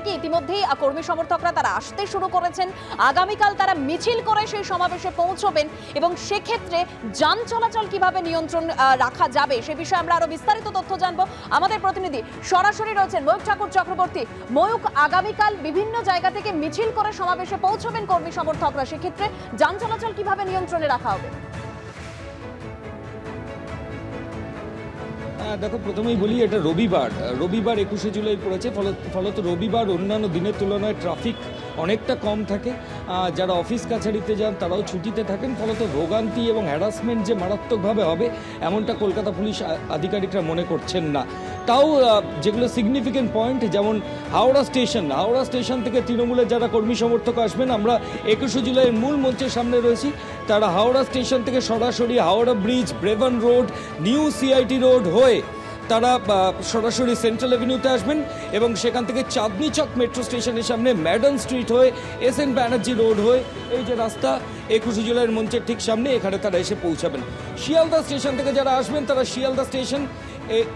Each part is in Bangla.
থেকে ইতিমধ্যেই কর্মী সমর্থকরা তারা আসতে শুরু করেছেন। আগামীকাল তারা মিছিল করে সেই সমাবেশে পৌঁছবেন এবং সেক্ষেত্রে যান চলাচল কিভাবে নিয়ন্ত্রণ রাখা যাবে সে বিষয়ে আমরা আরো বিস্তারিত তথ্য জানবো। আমাদের প্রতিনিধি সরাসরি রয়েছেন ময়ূক ঠাকুর চক্রবর্তী। ময়ূক, আগামীকাল বিভিন্ন জায়গা থেকে মিছিল করে সমাবেশে পৌঁছবেন কর্মী সমর্থকরা, সেক্ষেত্রে যান চলাচল কিভাবে নিয়ন্ত্রণে রাখা হবে? দেখো, প্রথমেই বলি এটা রবিবার 21শে জুলাই পড়েছে, ফলত রবিবার অন্যান্য দিনের তুলনায় ট্রাফিক অনেকটা কম থাকে। যারা অফিস কাছারিতে যান তারাও ছুটিতে থাকেন, ফলত ভোগান্তি এবং হ্যারাসমেন্ট যে মারাত্মকভাবে হবে এমনটা কলকাতা পুলিশ আধিকারিকরা মনে করছেন না। তাও যেগুলো সিগনিফিকেন্ট পয়েন্ট, যেমন হাওড়া স্টেশন থেকে তৃণমূলের যারা কর্মী সমর্থক আসবেন, আমরা 21শে জুলাইয়ের মূল মঞ্চের সামনে রয়েছি, তারা হাওড়া স্টেশন থেকে সরাসরি Howrah bridge, Brabourne road, new CIT road হয়ে তারা সরাসরি সেন্ট্রাল এভিনিউতে আসবেন এবং সেখান থেকে চাঁদনি চক মেট্রো স্টেশনের সামনে ম্যাডন স্ট্রিট হয়ে এসএন ব্যানার্জি রোড হয়ে এই যে রাস্তা 21শে জুলাইয়ের মঞ্চের ঠিক সামনে, এখানে তারা এসে পৌঁছাবেন। শিয়ালদা স্টেশন থেকে যারা আসবেন তারা Sealdah station,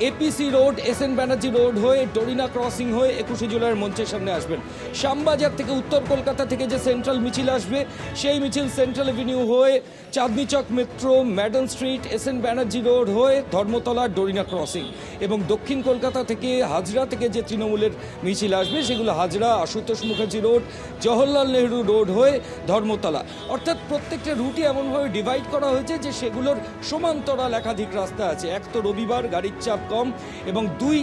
APC road, SN Banerjee road হয়ে ডোরিনা ক্রসিং হয়ে 21শে জুলাইয়ের মঞ্চের সামনে আসবেন। শ্যামবাজার থেকে উত্তর কলকাতা থেকে যে সেন্ট্রাল মিছিল আসবে সেই মিছিল সেন্ট্রাল এভিনিউ হয়ে Chandni Chowk metro, Madan street, SN Banerjee road হয়ে ধর্মতলা, ডোরিনা ক্রসিং। এবং দক্ষিণ কলকাতা থেকে হাজরা থেকে যে তৃণমূলের মিছিল আসবে সেগুলো হাজরা, আশুতোষ মুখার্জি রোড, জওহরলাল নেহরু রোড হয়ে ধর্মতলা। অর্থাৎ প্রত্যেকটা রুটই এমনভাবে ডিভাইড করা হয়েছে যে সেগুলোর সমান্তরাল একাধিক রাস্তা আছে। এক তো রবিবার, গাড়ির চাপ কম, এবং দুই,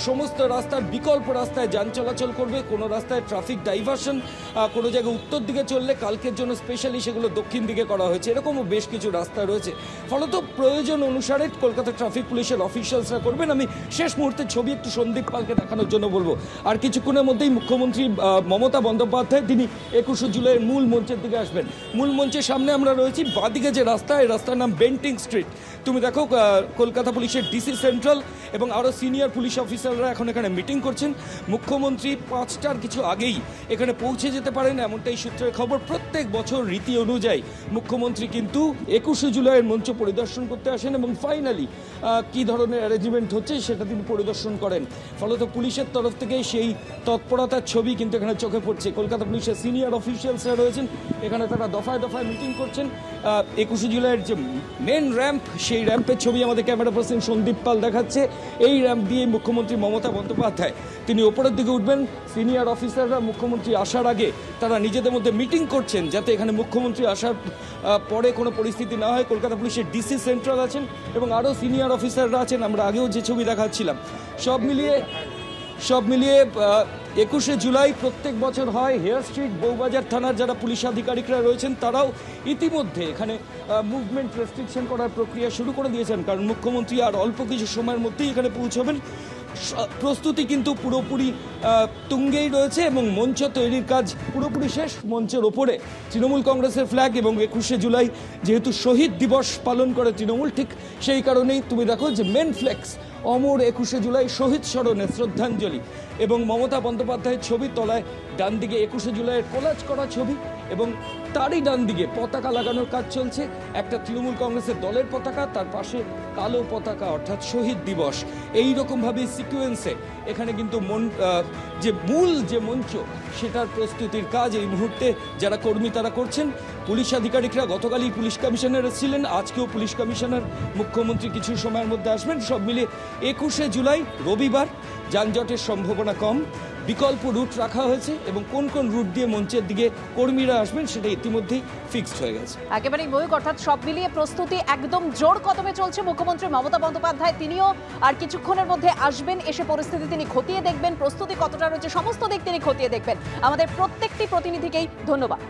সমস্ত রাস্তার বিকল্প রাস্তায় যান চলাচল করবে। কোনো রাস্তায় ট্রাফিক ডাইভারশন, কোনো জায়গায় উত্তর দিকে চললে কালকের জন্য স্পেশালি সেগুলো দক্ষিণ দিকে করা হয়েছে। এরকমও বেশ কিছু রাস্তা রয়েছে। ফলত প্রয়োজন অনুসারে কলকাতা ট্রাফিক পুলিশের অফিসিয়ালসরা করবেন। আমি শেষ মুহূর্তে ছবি একটু সন্দীপ পালকে দেখানোর জন্য বলবো। আর কিছুক্ষণের মধ্যেই মুখ্যমন্ত্রী মমতা বন্দ্যোপাধ্যায় তিনি 21শে জুলাইয়ের মূল মঞ্চের দিকে আসবেন। মূল মঞ্চের সামনে আমরা রয়েছি, বাঁদিকে যে রাস্তা, এই রাস্তার নাম বেন্টিং স্ট্রিট। তুমি দেখো কলকাতা পুলিশের ডিসি সেন্ট্রাল এবং আরও সিনিয়র পুলিশ অফিসাররা এখন এখানে মিটিং করছেন। মুখ্যমন্ত্রী 5টার কিছু আগেই এখানে পৌঁছে যেতে পারেন এমনটাই সূত্রের খবর। প্রত্যেক বছর রীতি অনুযায়ী মুখ্যমন্ত্রী কিন্তু 21শে জুলাইয়ের মঞ্চ পরিদর্শন করতে আসেন এবং ফাইনালি কী ধরনের অ্যারেঞ্জমেন্ট হচ্ছে সেটা তিনি পরিদর্শন করেন। ফলত পুলিশের তরফ থেকে সেই তৎপরতার ছবি কিন্তু এখানে চোখে পড়ছে। কলকাতা পুলিশের সিনিয়র অফিসিয়ালসরা রয়েছেন এখানে, তারা দফায় দফায় মিটিং করছেন। 21শে জুলাইয়ের যে মেন র্যাম্প, সেই র্যাম্পের ছবি আমাদের ক্যামেরা পার্সন সন্দীপ পাল দেখাচ্ছে। এই র্যাম্প দিয়ে মুখ্যমন্ত্রী মমতা বন্দ্যোপাধ্যায় তিনি ওপরের দিকে উঠবেন। সিনিয়র অফিসাররা মুখ্যমন্ত্রী আসার আগে তারা নিজেদের মধ্যে মিটিং করছেন যাতে এখানে মুখ্যমন্ত্রী আসার পরে কোনো পরিস্থিতি না হয়। কলকাতা পুলিশের ডিসি সেন্ট্রাল আছেন এবং আরও সিনিয়র অফিসাররা আছেন, আমরা আগেও যে ছবি দেখাচ্ছিলাম। সব মিলিয়ে 21শে জুলাই প্রত্যেক বছর হয়। হেয়ার স্ট্রিট, বউবাজার থানার যারা পুলিশ আধিকারিকরা রয়েছেন তারাও ইতিমধ্যে এখানে মুভমেন্ট রেস্ট্রিকশন করার প্রক্রিয়া শুরু করে দিয়েছেন, কারণ মুখ্যমন্ত্রী আর অল্প কিছু সময়ের মধ্যেই এখানে পৌঁছবেন। প্রস্তুতি কিন্তু পুরোপুরি তুঙ্গেই রয়েছে এবং মঞ্চ তৈরির কাজ পুরোপুরি শেষ। মঞ্চের ওপরে তৃণমূল কংগ্রেসের ফ্ল্যাগ এবং 21শে জুলাই যেহেতু শহীদ দিবস পালন করে তৃণমূল, ঠিক সেই কারণেই তুমি দেখো যে মেন ফ্লেক্স অমর 21শে জুলাই শহীদ স্মরণে শ্রদ্ধাঞ্জলি এবং মমতা বন্দ্যোপাধ্যায়ের ছবি তলায় ডান দিকে 21শে জুলাইয়ের কোলাজ করা ছবি এবং তারই ডান দিকে পতাকা লাগানোর কাজ চলছে। একটা তৃণমূল কংগ্রেসের দলের পতাকা, তার পাশে কালো পতাকা অর্থাৎ শহীদ দিবস। এই রকমভাবে সিকুয়েন্সে এখানে কিন্তু মূল যে মঞ্চ সেটার প্রস্তুতির কাজ এই মুহূর্তে যারা কর্মী তারা করছেন। পুলিশ আধিকারিকরা গতকালই পুলিশ কমিশনার এসেছিলেন, আজকেও পুলিশ কমিশনার, মুখ্যমন্ত্রী কিছু সময়ের মধ্যে আসবেন। সব মিলিয়ে 21শে জুলাই রবিবার, যানজটের সম্ভাবনা কম, বিকল্প রুট রাখা হয়েছে এবং কোন কোন রুট দিয়ে মঞ্চের দিকে কর্মীরা আসবেন সেটা ইতিমধ্যেই ফিক্সড হয়ে গেছে। একেবারেই ময়ূক, অর্থাৎ সব মিলিয়ে প্রস্তুতি একদম জোর কদমে চলছে। মুখ্যমন্ত্রী মমতা বন্দ্যোপাধ্যায় তিনিও আর কিছুক্ষণের মধ্যে আসবেন, এসে পরিস্থিতি তিনি খতিয়ে দেখবেন, প্রস্তুতি কতটা রয়েছে সমস্ত দিক তিনি খতিয়ে দেখবেন। আমাদের প্রত্যেকটি প্রতিনিধিকেই ধন্যবাদ।